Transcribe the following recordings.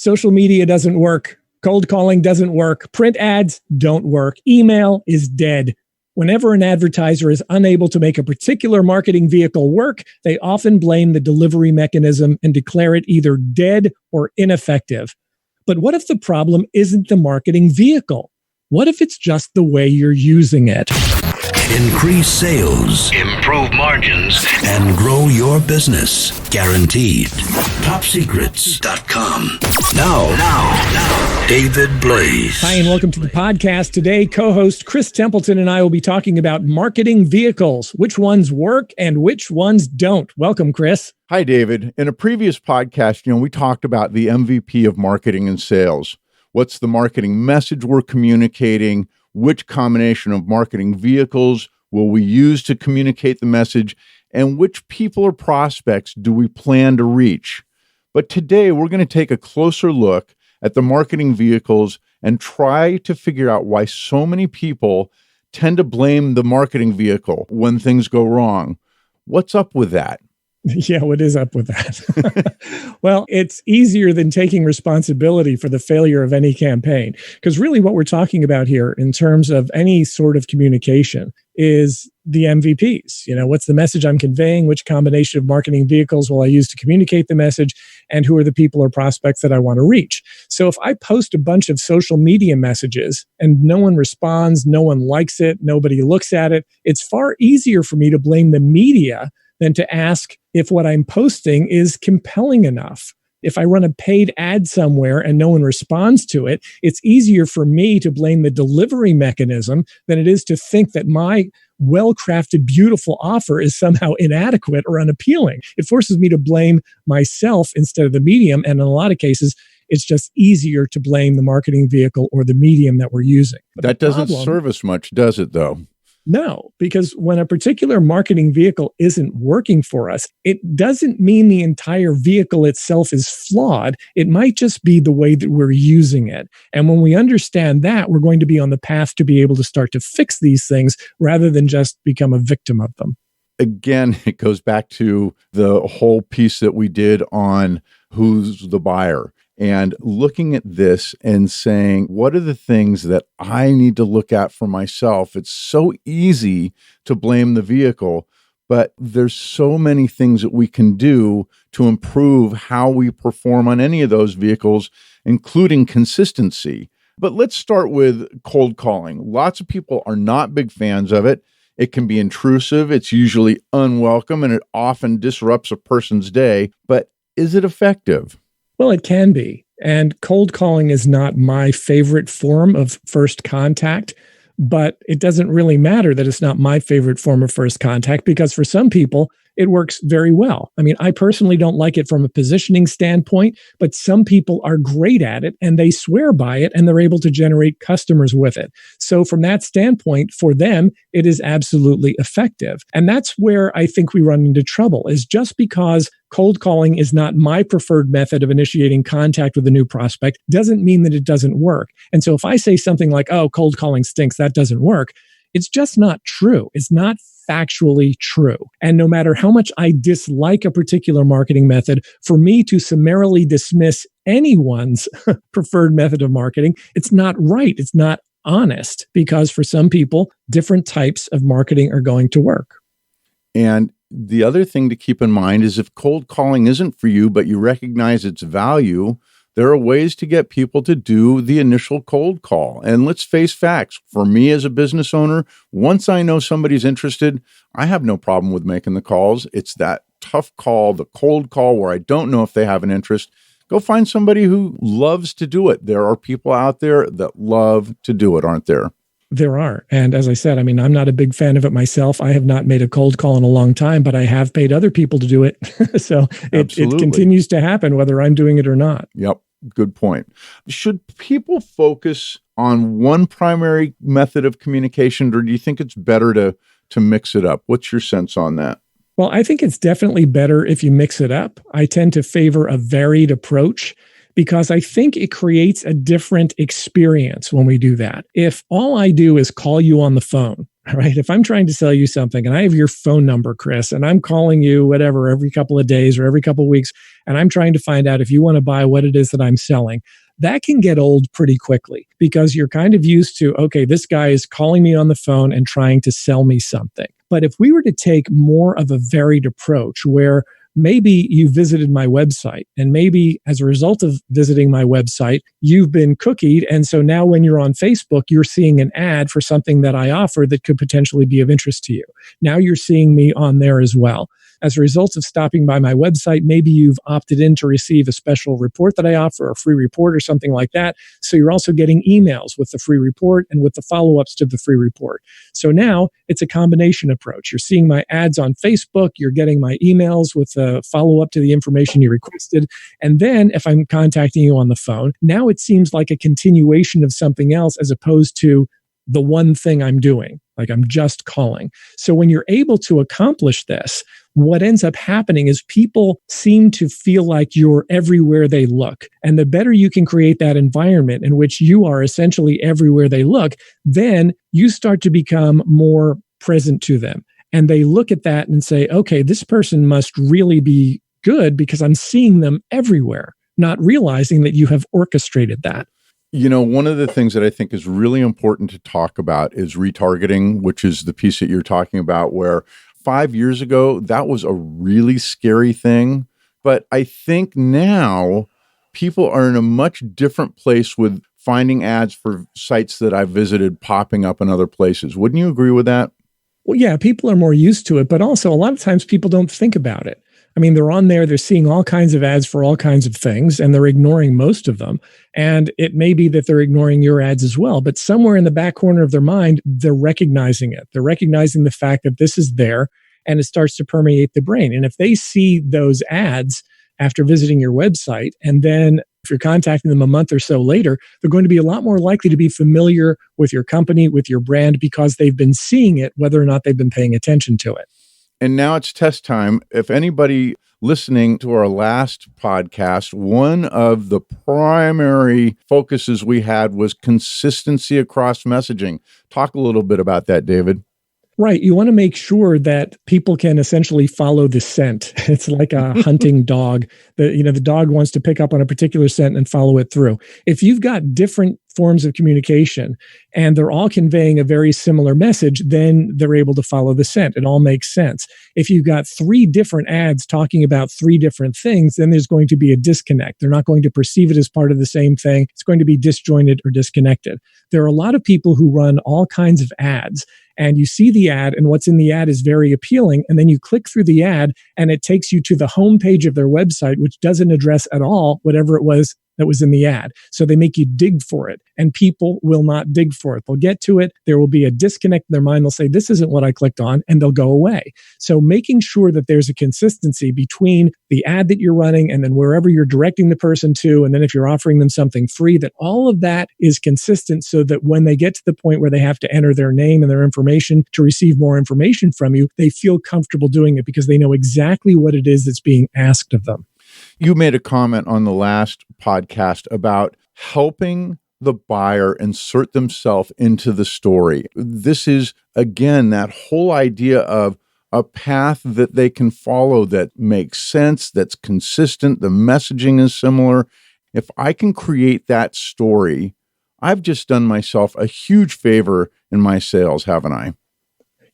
Social media doesn't work. Cold calling doesn't work. Print ads don't work. Email is dead. Whenever an advertiser is unable to make a particular marketing vehicle work, they often blame the delivery mechanism and declare it either dead or ineffective. But what if the problem isn't the marketing vehicle? What if it's just the way you're using it? Increase sales, improve margins, and grow your business. Guaranteed. TopSecrets.com. Now, David Blaze. Hi, and welcome to the podcast. Today, co-host Chris Templeton and I will be talking about marketing vehicles, which ones work and which ones don't. Welcome, Chris. Hi, David. In a previous podcast, we talked about the MVP of marketing and sales. What's the marketing message we're communicating? Which combination of marketing vehicles will we use to communicate the message? And which people or prospects do we plan to reach? But today, we're going to take a closer look at the marketing vehicles and try to figure out why so many people tend to blame the marketing vehicle when things go wrong. What's up with that? Yeah, what is up with that? Well, it's easier than taking responsibility for the failure of any campaign. Because really what we're talking about here in terms of any sort of communication is the MVPs. What's the message I'm conveying? Which combination of marketing vehicles will I use to communicate the message? And who are the people or prospects that I want to reach? So if I post a bunch of social media messages and no one responds, no one likes it, nobody looks at it, it's far easier for me to blame the media than to ask if what I'm posting is compelling enough. If I run a paid ad somewhere and no one responds to it, it's easier for me to blame the delivery mechanism than it is to think that my well-crafted, beautiful offer is somehow inadequate or unappealing. It forces me to blame myself instead of the medium. And in a lot of cases, it's just easier to blame the marketing vehicle or the medium that we're using. But that doesn't serve us much, does it, though? No, because when a particular marketing vehicle isn't working for us, it doesn't mean the entire vehicle itself is flawed. It might just be the way that we're using it. And when we understand that, we're going to be on the path to be able to start to fix these things rather than just become a victim of them. Again, it goes back to the whole piece that we did on who's the buyer. And looking at this and saying, what are the things that I need to look at for myself? It's so easy to blame the vehicle, but there's so many things that we can do to improve how we perform on any of those vehicles, including consistency. But let's start with cold calling. Lots of people are not big fans of it. It can be intrusive. It's usually unwelcome, and it often disrupts a person's day. But is it effective? Well, it can be. And cold calling is not my favorite form of first contact, but it doesn't really matter that it's not my favorite form of first contact because for some people, it works very well. I mean, I personally don't like it from a positioning standpoint, but some people are great at it and they swear by it and they're able to generate customers with it. So from that standpoint, for them, it is absolutely effective. And that's where I think we run into trouble is just because cold calling is not my preferred method of initiating contact with a new prospect doesn't mean that it doesn't work. And so if I say something like, oh, cold calling stinks, that doesn't work, it's just not true. It's not factually true. And no matter how much I dislike a particular marketing method, for me to summarily dismiss anyone's preferred method of marketing, it's not right. It's not honest because for some people, different types of marketing are going to work. And the other thing to keep in mind is if cold calling isn't for you, but you recognize its value, there are ways to get people to do the initial cold call. And let's face facts. For me as a business owner, once I know somebody's interested, I have no problem with making the calls. It's that tough call, the cold call where I don't know if they have an interest. Go find somebody who loves to do it. There are people out there that love to do it, aren't there? There are. And as I said, I mean, I'm not a big fan of it myself. I have not made a cold call in a long time, but I have paid other people to do it. So it continues to happen whether I'm doing it or not. Yep. Good point. Should people focus on one primary method of communication, or do you think it's better to mix it up? What's your sense on that? Well, I think it's definitely better if you mix it up. I tend to favor a varied approach because I think it creates a different experience when we do that. If all I do is call you on the phone right? If I'm trying to sell you something and I have your phone number, Chris, and I'm calling you whatever every couple of days or every couple of weeks, and I'm trying to find out if you want to buy what it is that I'm selling, that can get old pretty quickly because you're kind of used to, okay, this guy is calling me on the phone and trying to sell me something. But if we were to take more of a varied approach where maybe you visited my website and maybe as a result of visiting my website, you've been cookied. And so now when you're on Facebook, you're seeing an ad for something that I offer that could potentially be of interest to you. Now you're seeing me on there as well. As a result of stopping by my website, maybe you've opted in to receive a special report that I offer, a free report or something like that. So you're also getting emails with the free report and with the follow-ups to the free report. So now it's a combination approach. You're seeing my ads on Facebook, you're getting my emails with a follow-up to the information you requested. And then if I'm contacting you on the phone, now it seems like a continuation of something else as opposed to the one thing I'm doing, like I'm just calling. So when you're able to accomplish this, what ends up happening is people seem to feel like you're everywhere they look. And the better you can create that environment in which you are essentially everywhere they look, then you start to become more present to them. And they look at that and say, okay, this person must really be good because I'm seeing them everywhere, not realizing that you have orchestrated that. You know, one of the things that I think is really important to talk about is retargeting, which is the piece that you're talking about, where 5 years ago, that was a really scary thing. But I think now people are in a much different place with finding ads for sites that I've visited popping up in other places. Wouldn't you agree with that? Well, yeah, people are more used to it, but also a lot of times people don't think about it. I mean, they're on there, they're seeing all kinds of ads for all kinds of things, and they're ignoring most of them. And it may be that they're ignoring your ads as well, but somewhere in the back corner of their mind, they're recognizing it. They're recognizing the fact that this is there, and it starts to permeate the brain. And if they see those ads after visiting your website, and then if you're contacting them a month or so later, they're going to be a lot more likely to be familiar with your company, with your brand, because they've been seeing it, whether or not they've been paying attention to it. And now it's test time. If anybody listening to our last podcast, one of the primary focuses we had was consistency across messaging. Talk a little bit about that, David. Right. You want to make sure that people can essentially follow the scent. It's like a hunting dog. The dog wants to pick up on a particular scent and follow it through. If you've got different forms of communication and they're all conveying a very similar message, then they're able to follow the scent. It all makes sense. If you've got 3 different ads talking about 3 different things, then there's going to be a disconnect. They're not going to perceive it as part of the same thing. It's going to be disjointed or disconnected. There are a lot of people who run all kinds of ads, and you see the ad and what's in the ad is very appealing. And then you click through the ad and it takes you to the homepage of their website, which doesn't address at all whatever it was that was in the ad. So they make you dig for it, and people will not dig for it. They'll get to it. There will be a disconnect in their mind. They'll say, this isn't what I clicked on, and they'll go away. So making sure that there's a consistency between the ad that you're running and then wherever you're directing the person to, and then if you're offering them something free, that all of that is consistent so that when they get to the point where they have to enter their name and their information to receive more information from you, they feel comfortable doing it because they know exactly what it is that's being asked of them. You made a comment on the last podcast about helping the buyer insert themselves into the story. This is, again, that whole idea of a path that they can follow that makes sense, that's consistent, the messaging is similar. If I can create that story, I've just done myself a huge favor in my sales, haven't I?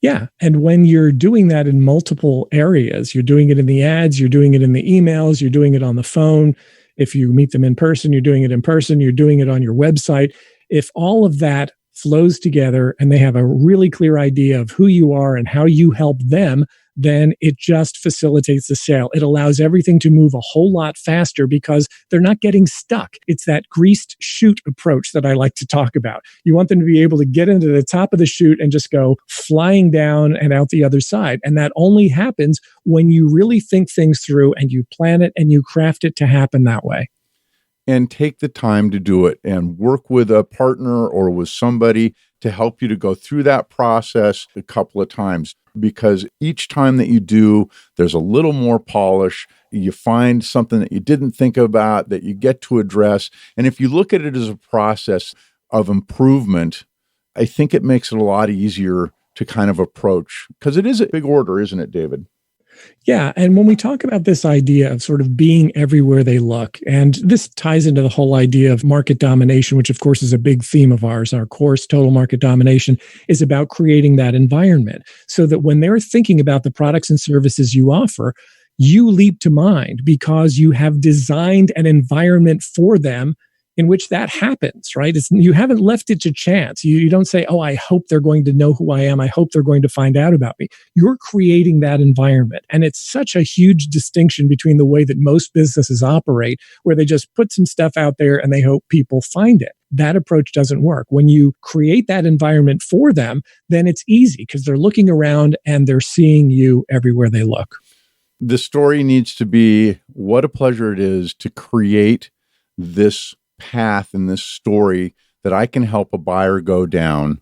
Yeah. And when you're doing that in multiple areas, you're doing it in the ads, you're doing it in the emails, you're doing it on the phone. If you meet them in person, you're doing it in person, you're doing it on your website. If all of that flows together and they have a really clear idea of who you are and how you help them, then it just facilitates the sale. It allows everything to move a whole lot faster because they're not getting stuck. It's that greased chute approach that I like to talk about. You want them to be able to get into the top of the chute and just go flying down and out the other side. And that only happens when you really think things through and you plan it and you craft it to happen that way. And take the time to do it and work with a partner or with somebody to help you to go through that process a couple of times, because each time that you do, there's a little more polish. You find something that you didn't think about that you get to address. And if you look at it as a process of improvement, I think it makes it a lot easier to kind of approach? Because it is a big order, isn't it, David? Yeah. And when we talk about this idea of sort of being everywhere they look, and this ties into the whole idea of market domination, which of course is a big theme of ours. Our course, Total Market Domination, is about creating that environment so that when they're thinking about the products and services you offer, you leap to mind because you have designed an environment for them in which that happens, right? You haven't left it to chance. You don't say, oh, I hope they're going to know who I am. I hope they're going to find out about me. You're creating that environment. And it's such a huge distinction between the way that most businesses operate, where they just put some stuff out there and they hope people find it. That approach doesn't work. When you create that environment for them, then it's easy because they're looking around and they're seeing you everywhere they look. The story needs to be what a pleasure it is to create this path and this story that I can help a buyer go down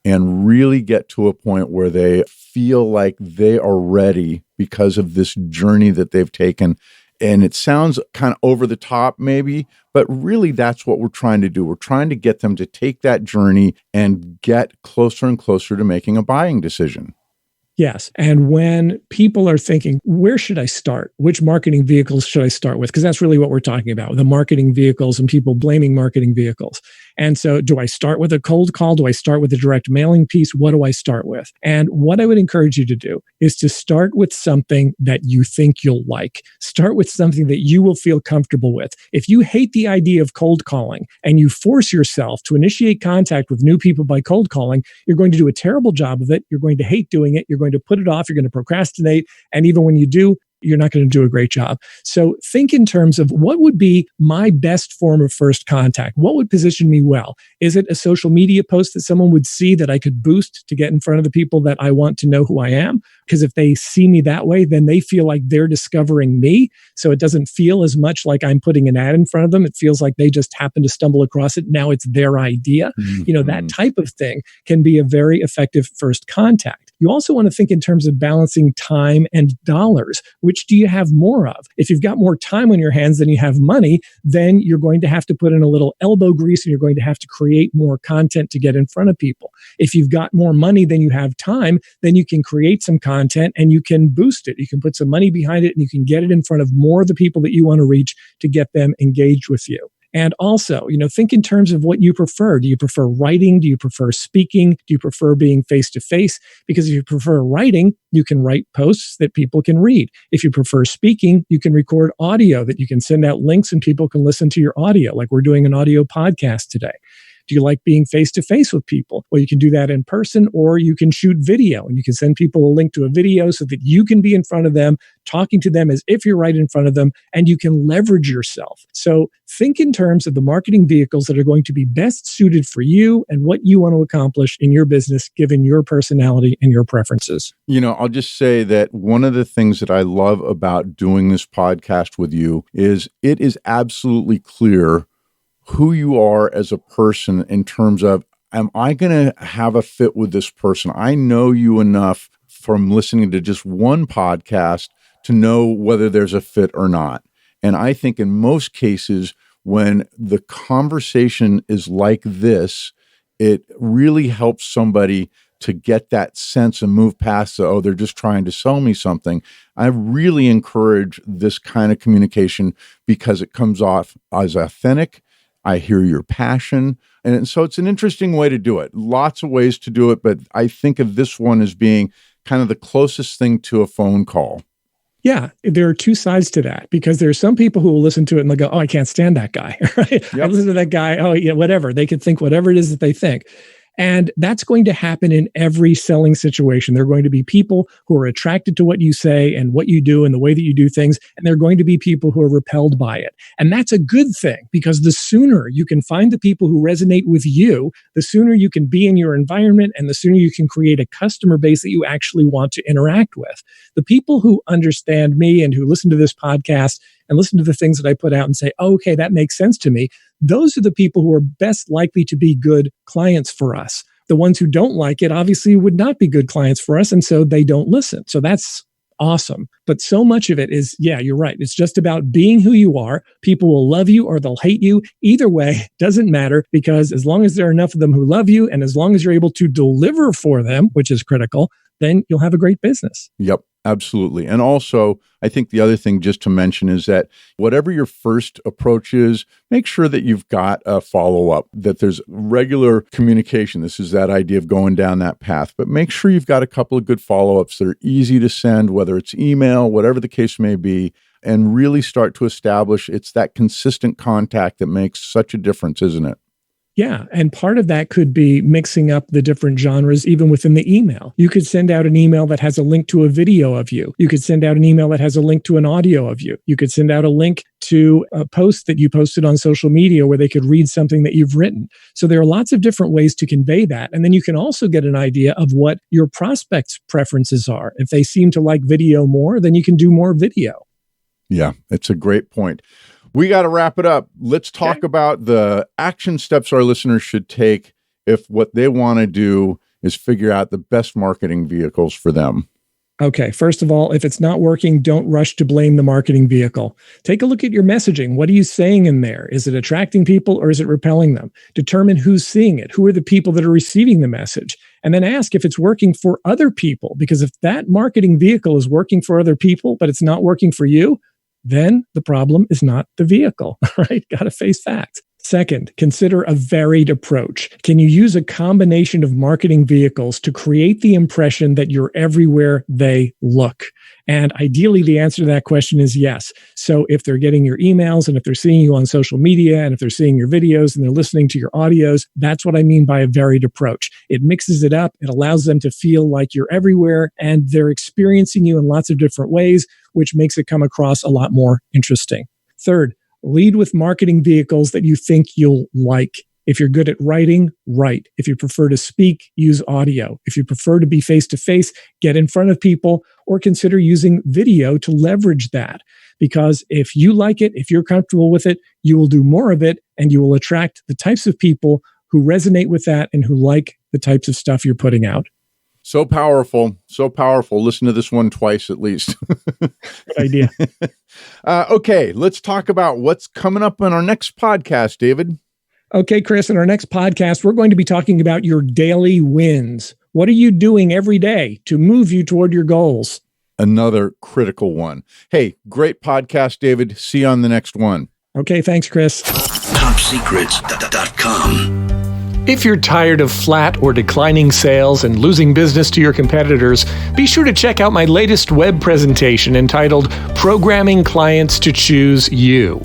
and really get to a point where they feel like they are ready because of this journey that they've taken. And it sounds kind of over the top maybe, but really that's what we're trying to do. We're trying to get them to take that journey and get closer and closer to making a buying decision. Yes. And when people are thinking, where should I start? Which marketing vehicles should I start with? Because that's really what we're talking about, the marketing vehicles and people blaming marketing vehicles. And so do I start with a cold call? Do I start with a direct mailing piece? What do I start with? And what I would encourage you to do is to start with something that you think you'll like. Start with something that you will feel comfortable with. If you hate the idea of cold calling and you force yourself to initiate contact with new people by cold calling, you're going to do a terrible job of it. You're going to hate doing it. You're going to put it off. You're going to procrastinate. And even when you do, you're not going to do a great job. So think in terms of what would be my best form of first contact? What would position me well? Is it a social media post that someone would see that I could boost to get in front of the people that I want to know who I am? Because if they see me that way, then they feel like they're discovering me. So it doesn't feel as much like I'm putting an ad in front of them. It feels like they just happen to stumble across it. Now it's their idea. Mm-hmm. That type of thing can be a very effective first contact. You also want to think in terms of balancing time and dollars. Which do you have more of? If you've got more time on your hands than you have money, then you're going to have to put in a little elbow grease and you're going to have to create more content to get in front of people. If you've got more money than you have time, then you can create some content and you can boost it. You can put some money behind it and you can get it in front of more of the people that you want to reach to get them engaged with you. And also, think in terms of what you prefer. Do you prefer writing? Do you prefer speaking? Do you prefer being face-to-face? Because if you prefer writing, you can write posts that people can read. If you prefer speaking, you can record audio that you can send out links and people can listen to your audio, like we're doing an audio podcast today. Do you like being face-to-face with people? Well, you can do that in person, or you can shoot video and you can send people a link to a video so that you can be in front of them, talking to them as if you're right in front of them, and you can leverage yourself. So think in terms of the marketing vehicles that are going to be best suited for you and what you want to accomplish in your business, given your personality and your preferences. I'll just say that one of the things that I love about doing this podcast with you is it is absolutely clear who you are as a person in terms of, am I going to have a fit with this person? I know you enough from listening to just one podcast to know whether there's a fit or not. And I think in most cases, when the conversation is like this, it really helps somebody to get that sense and move past they're just trying to sell me something. I really encourage this kind of communication because it comes off as authentic. I hear your passion. And so it's an interesting way to do it. Lots of ways to do it, but I think of this one as being kind of the closest thing to a phone call. Yeah, there are two sides to that because there are some people who will listen to it and they'll go, oh, I can't stand that guy. Right? Yep. I listen to that guy. Oh, yeah, whatever. They can think whatever it is that they think. And that's going to happen in every selling situation. There are going to be people who are attracted to what you say and what you do and the way that you do things. And there are going to be people who are repelled by it. And that's a good thing because the sooner you can find the people who resonate with you, the sooner you can be in your environment and the sooner you can create a customer base that you actually want to interact with. The people who understand me and who listen to this podcast and listen to the things that I put out and say, oh, okay, that makes sense to me. Those are the people who are best likely to be good clients for us. The ones who don't like it obviously would not be good clients for us, and so they don't listen. So that's awesome. But so much of it is, yeah, you're right. It's just about being who you are. People will love you or they'll hate you. Either way, doesn't matter, because as long as there are enough of them who love you and as long as you're able to deliver for them, which is critical, then you'll have a great business. Yep, absolutely. And also, I think the other thing just to mention is that whatever your first approach is, make sure that you've got a follow-up, that there's regular communication. This is that idea of going down that path. But make sure you've got a couple of good follow-ups that are easy to send, whether it's email, whatever the case may be, and really start to establish it's that consistent contact that makes such a difference, isn't it? Yeah. And part of that could be mixing up the different genres, even within the email. You could send out an email that has a link to a video of you. You could send out an email that has a link to an audio of you. You could send out a link to a post that you posted on social media where they could read something that you've written. So there are lots of different ways to convey that. And then you can also get an idea of what your prospects' preferences are. If they seem to like video more, then you can do more video. Yeah, it's a great point. We got to wrap it up. Let's talk about the action steps our listeners should take if what they want to do is figure out the best marketing vehicles for them. Okay, first of all, if it's not working, don't rush to blame the marketing vehicle. Take a look at your messaging. What are you saying in there? Is it attracting people or is it repelling them? Determine who's seeing it. Who are the people that are receiving the message? And then ask if it's working for other people. Because if that marketing vehicle is working for other people, but it's not working for you, then the problem is not the vehicle, right? Got to face facts. Second, consider a varied approach. Can you use a combination of marketing vehicles to create the impression that you're everywhere they look? And ideally, the answer to that question is yes. So if they're getting your emails and if they're seeing you on social media and if they're seeing your videos and they're listening to your audios, that's what I mean by a varied approach. It mixes it up. It allows them to feel like you're everywhere and they're experiencing you in lots of different ways, which makes it come across a lot more interesting. Third, lead with marketing vehicles that you think you'll like. If you're good at writing, write. If you prefer to speak, use audio. If you prefer to be face-to-face, get in front of people or consider using video to leverage that. Because if you like it, if you're comfortable with it, you will do more of it and you will attract the types of people who resonate with that and who like the types of stuff you're putting out. So powerful, so powerful. Listen to this one twice at least. Good idea. Okay, let's talk about what's coming up on our next podcast, David. Okay, Chris, in our next podcast, we're going to be talking about your daily wins. What are you doing every day to move you toward your goals? Another critical one. Hey, great podcast, David. See you on the next one. Okay, thanks, Chris. TopSecrets.com. If you're tired of flat or declining sales and losing business to your competitors, be sure to check out my latest web presentation entitled Programming Clients to Choose You.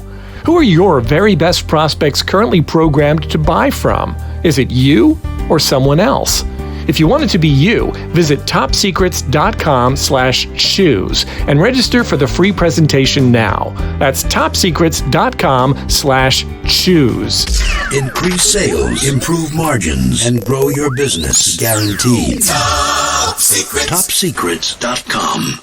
Who are your very best prospects currently programmed to buy from? Is it you or someone else? If you want it to be you, visit topsecrets.com/choose and register for the free presentation now. That's topsecrets.com/choose. Increase sales, improve margins, and grow your business guaranteed. Top Secrets.com.